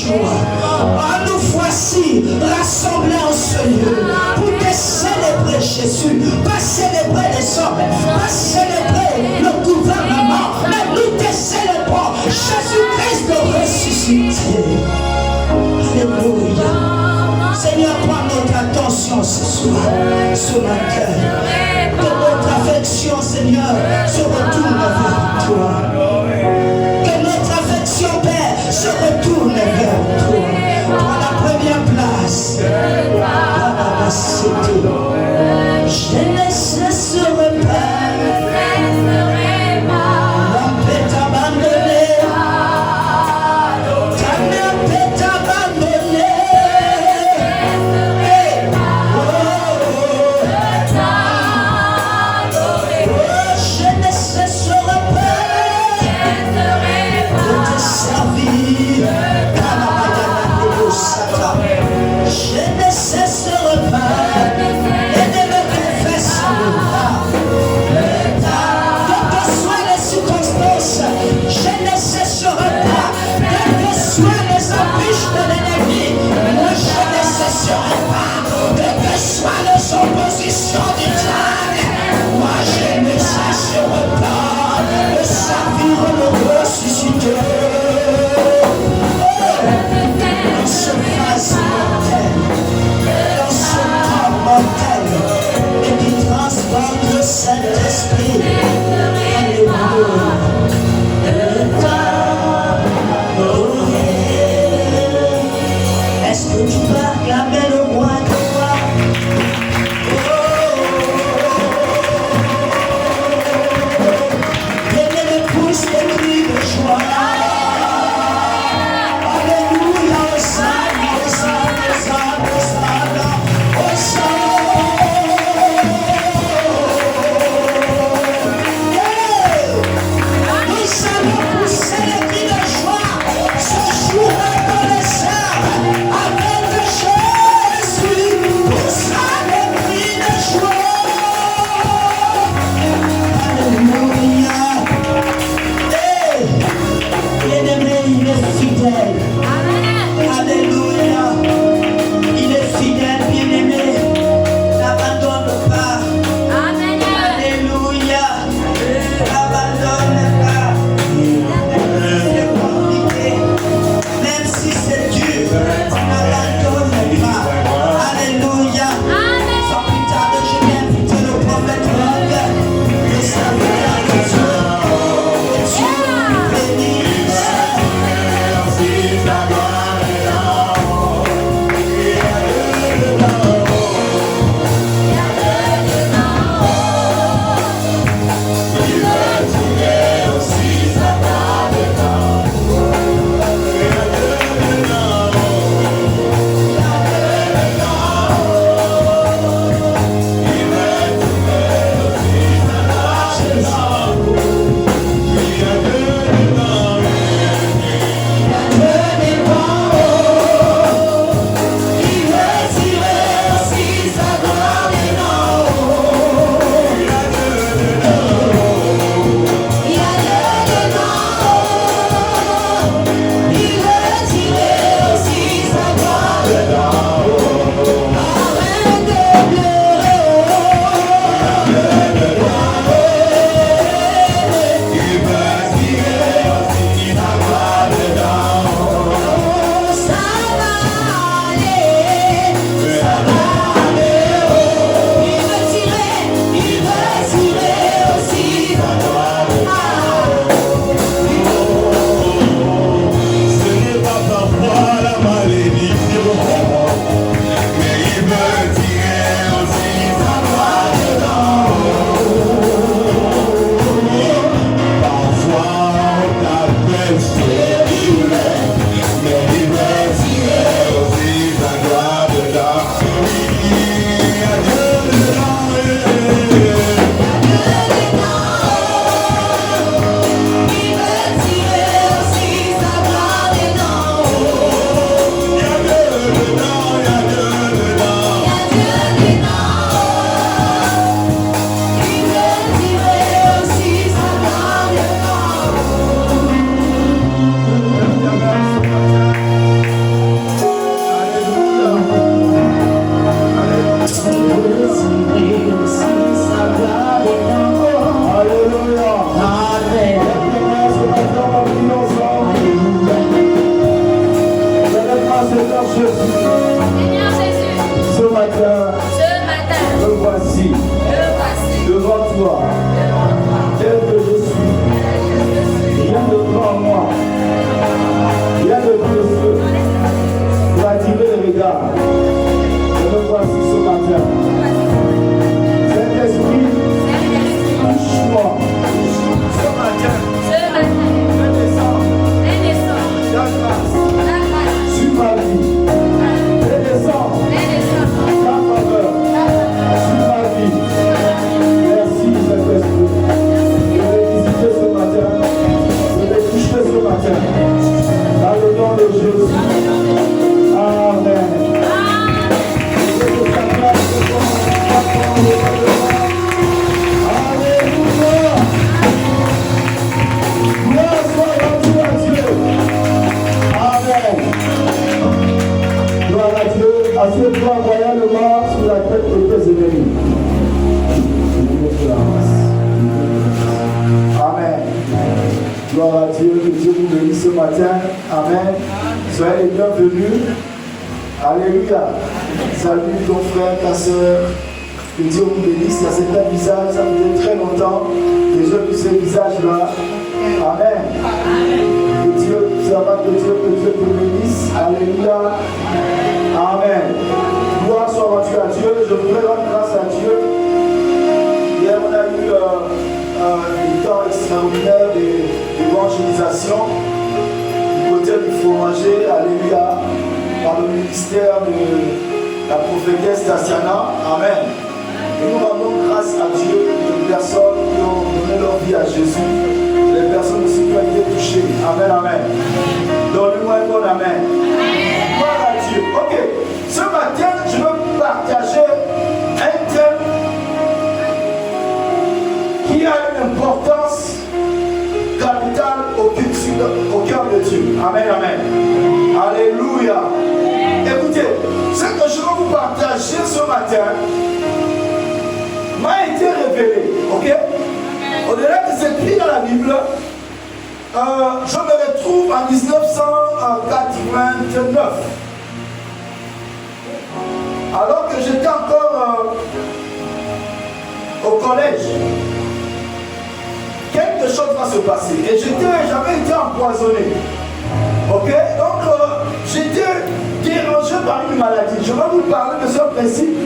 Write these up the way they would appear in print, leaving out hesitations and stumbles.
joie. Oh, nous voici rassemblés en ce lieu pour te célébrer Jésus, pas célébrer les hommes, pas célébrer le gouvernement, mais nous te célébrons Jésus-Christ de ressuscité. Alléluia. Seigneur, prends notre attention ce soir, ce matin. Que notre affection, Seigneur, se retourne vers toi. Que notre affection, Père, se retourne vers toi. Prends la première place. Je ne cesserai pas. On peut t'abandonner. Ta mère peut t'abandonner. Je ne cesserai toi royalement sur la tête de tes ennemis. Amen. Gloire à Dieu, que Dieu vous bénisse ce matin. Amen. Soyez les bienvenus. Alléluia. Salut ton frère, ta soeur. Que Dieu vous bénisse. Il y a certains visages, ça faisait très longtemps que j'ai vu ces visages-là. Amen. Que Dieu, que Dieu te bénisse. Alléluia. Amen. Gloire soit rendue à Dieu. Je voudrais rendre grâce à Dieu. Hier, on a eu un temps extraordinaire d'évangélisation du côté du fromager. Alléluia. Par le ministère de la prophétesse Tatiana. Amen. Et nous rendons grâce à Dieu pour les personnes qui ont donné leur vie à Jésus, les personnes aussi qui ont été touchées. Amen, amen. Donne-moi un bon amen. Gloire à Dieu. Ok, ce matin, je veux vous partager un thème qui a une importance capitale au cœur de Dieu. Amen, amen. Alléluia. Écoutez, ce que je veux vous partager ce matin m'a été révélé, ok? Au-delà de ce écrit dans la Bible, je me retrouve en 1989. Alors que j'étais encore au collège, quelque chose va se passer. Et j'avais été empoisonné. Ok? Donc, j'étais dérangé par une maladie. Je vais vous parler de ce principe.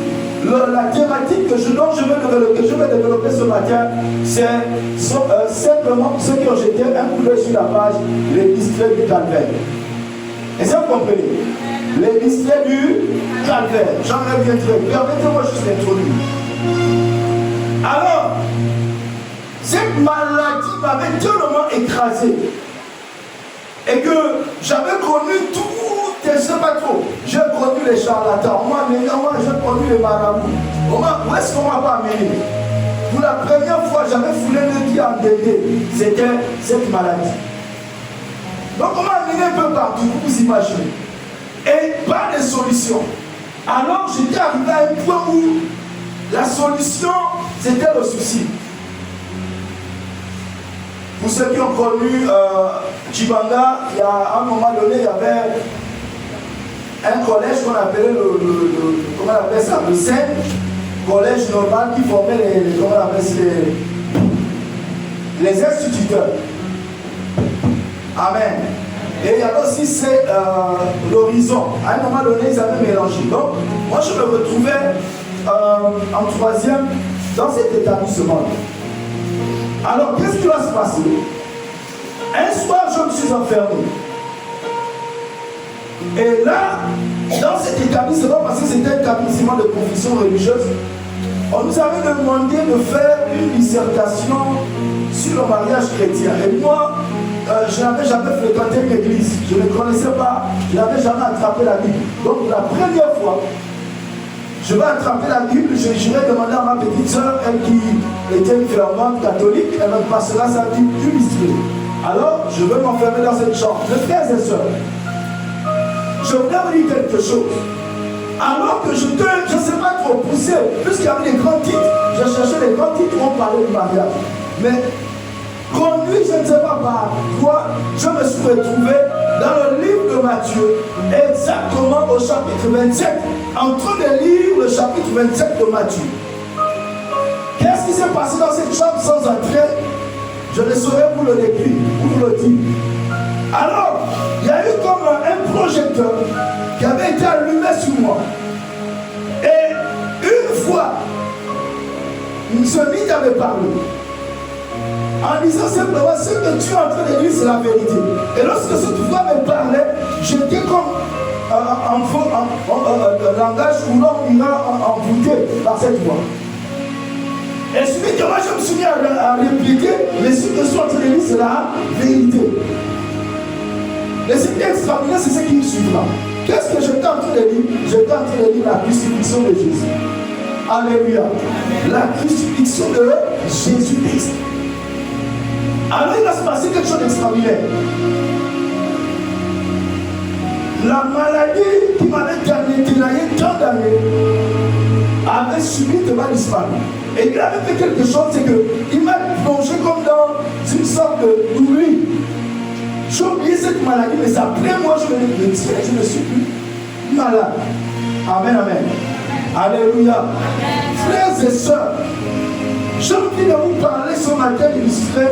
La thématique que je vais développer ce matin, c'est simplement ceux qui ont jeté un coup d'œil sur la page, les mystères du calvaire. Et ça, vous comprenez? Les mystères du calvaire. J'en reviendrai. Permettez-moi juste d'introduire. Alors, cette maladie m'avait tellement écrasé et que j'avais connu tout. Je ne sais pas trop. J'ai connu les charlatans. J'ai connu les marabouts. Où est-ce qu'on m'a pas amené? Pour la première fois, j'avais foulé le pied en dédé. C'était cette maladie. Donc, on m'a amené un peu partout, vous vous imaginez. Et pas de solution. Alors, j'étais arrivé à un point où la solution, c'était le suicide. Pour ceux qui ont connu Chibanga, il y a un moment donné, il y avait un collège qu'on appelait comment on appelle ça, le Seine, collège normal qui formait les instituteurs. Amen. Et il y avait aussi l'horizon. À un moment donné, ils avaient mélangé. Donc, moi je me retrouvais en troisième dans cet établissement. Alors, qu'est-ce qui va se passer? Un soir, je me suis enfermé. Et là, dans cet établissement, parce que c'était un établissement de confession religieuse, on nous avait demandé de faire une dissertation sur le mariage chrétien. Et moi, je n'avais jamais fréquenté une église. Je ne connaissais pas, je n'avais jamais attrapé la Bible. Donc la première fois, je vais attraper la Bible, j'irai demander à ma petite soeur, elle qui était une fervente catholique, elle me passera sa Bible illustrée. Alors, je vais m'enfermer dans cette chambre. Mes frères et sœurs, je voudrais vous dire quelque chose. Alors que je ne sais pas trop poussé, puisqu'il y avait des grands titres, je cherchais les grands titres où on parlait du mariage. Mais conduit, je ne sais pas par quoi, je me suis retrouvé dans le livre de Matthieu, exactement au chapitre 27, en train de lire le chapitre 27 de Matthieu. Qu'est-ce qui s'est passé dans cette chambre sans entrer? Je ne saurais vous le décrire, vous le dire. Alors, il y a eu comme un projecteur qui avait été allumé sur moi. Et une fois, ce mythe avait parlé. En disant simplement ce que tu es en train de dire, c'est la vérité. Et lorsque cette voix me parlait, j'étais comme un langage où l'homme ira envoûté par cette voix. Et subitement, je me suis mis à répliquer, mais ce que je suis en train de dire, c'est la vérité. Et ce qui est extraordinaire, c'est ce qui me suivra. Qu'est-ce que j'étais en train de dire? J'étais en train de dire la crucifixion de Jésus. Alléluia. La crucifixion de Jésus-Christ. Alors il va se passer quelque chose d'extraordinaire. la maladie qui m'avait ténaillé tant d'années avait subitement disparu. Et il avait fait quelque chose, c'est qu'il m'a plongé comme dans une sorte d'oubli. J'ai oublié cette maladie, mais après moi, je me dis, je ne suis plus malade. Amen, amen. Alléluia. Frères et sœurs, j'ai envie de vous parler ce matin illustré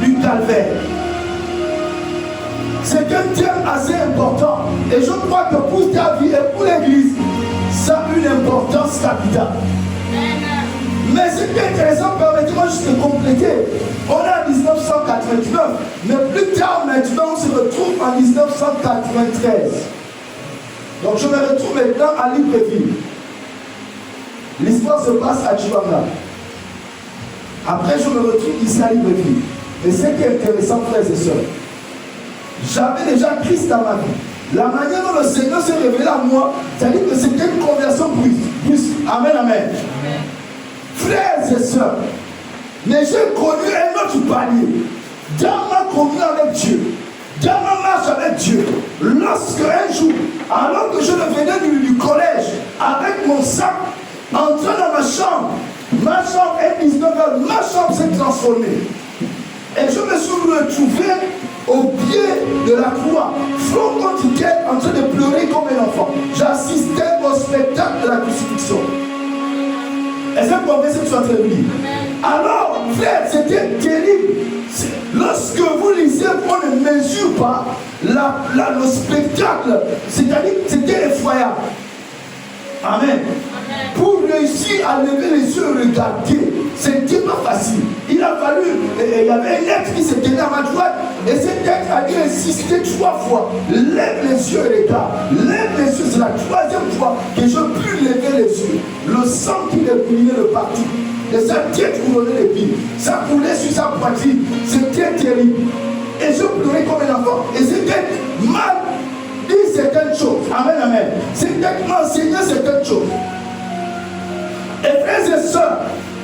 du calvaire. C'est un thème assez important. Et je crois que pour ta vie et pour l'Église, ça a une importance capitale. Mais ce qui est intéressant, permettez-moi juste de compléter. On est en 1989, mais plus tard maintenant, on se retrouve en 1993. Donc je me retrouve maintenant à Libreville. L'histoire se passe à Chibanga. Après, je me retrouve ici à Libreville. Et ce qui est intéressant, frères et sœurs, j'avais déjà Christ dans ma vie. La manière dont le Seigneur s'est révélé à moi, c'est-à-dire que c'était une conversion plus. Amen, amen. Frères et sœurs, mais j'ai connu un autre palier. Dans ma communion avec Dieu, dans ma marche avec Dieu, lorsque un jour, alors que je revenais du collège, avec mon sac, entrant dans ma chambre est 19h, ma chambre s'est transformée. Et je me suis retrouvé au pied de la croix, front contre terre, en train de pleurer comme un enfant. J'assistais au spectacle de la crucifixion. Est-ce que vous comprenez ce que je suis en train de dire? Alors, frère, c'était terrible. Lorsque vous lisez, on ne mesure pas le spectacle. C'est-à-dire que c'était effroyable. Amen. Pour réussir à lever les yeux et regarder, ce n'était pas facile. Il a fallu, il y avait un être qui se tenait à ma droite, et cet être a dû insister 3 fois. Lève les yeux et regarde. Lève les yeux, c'est la 3e fois que je puis lever les yeux. Le sang qui découlait de partout. Et sa tête couronnait l'épine. Ça coulait sur sa poitrine. C'était terrible. Et je pleurais comme un enfant. Et c'était mal dit certaines choses. Amen, amen. C'était m'enseigner certaines choses. Et frères et sœurs,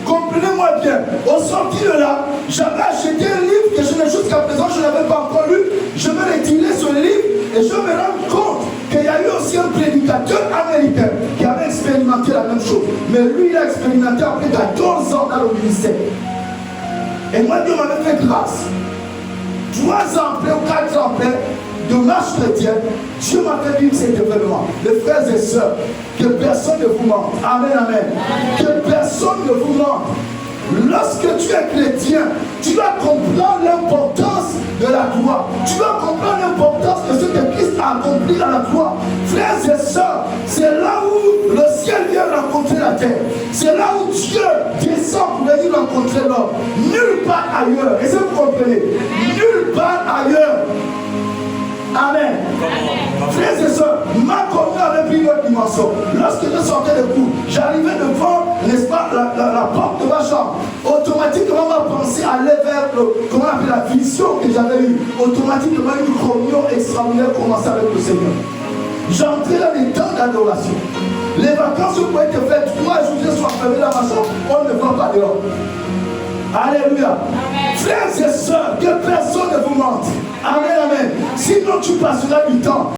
comprenez-moi bien, au sorti de là, j'avais acheté un livre que jusqu'à présent je n'avais pas encore lu. Je me retirais ce livre et je me rends compte qu'il y a eu aussi un prédicateur américain qui avait expérimenté la même chose. Mais lui, il a expérimenté après 14 ans dans le ministère. Et moi, Dieu m'avait fait grâce. 3 ans après ou 4 ans après, de marche chrétienne, Dieu m'a fait vivre cet événement. Les frères et sœurs, que personne ne vous mente. Amen, amen. Que personne ne vous mente. Lorsque tu es chrétien, tu dois comprendre l'importance de la croix. Tu dois comprendre l'importance de ce que Christ a accompli dans la croix. Frères et sœurs, c'est là où le ciel vient rencontrer la terre. C'est là où Dieu descend pour venir rencontrer l'homme. Nulle part ailleurs. Est-ce que vous comprenez? Nulle part ailleurs. Amen. Frères et sœurs, ma communion avait pris une autre dimension. Lorsque je sortais de cours, j'arrivais devant, n'est-ce pas, la porte de ma chambre. Automatiquement, ma pensée allait vers comment on appelle la vision que j'avais eue. Automatiquement, une communion extraordinaire commençait avec le Seigneur. J'entrais dans les temps d'adoration. Les vacances, vous pouvez te faire 3 jours, je sois fermé dans ma chambre, on ne va pas dehors. Alléluia. Amen. Frères et sœurs, que personne ne vous mente. Amen, amen. Sinon tu passeras du temps.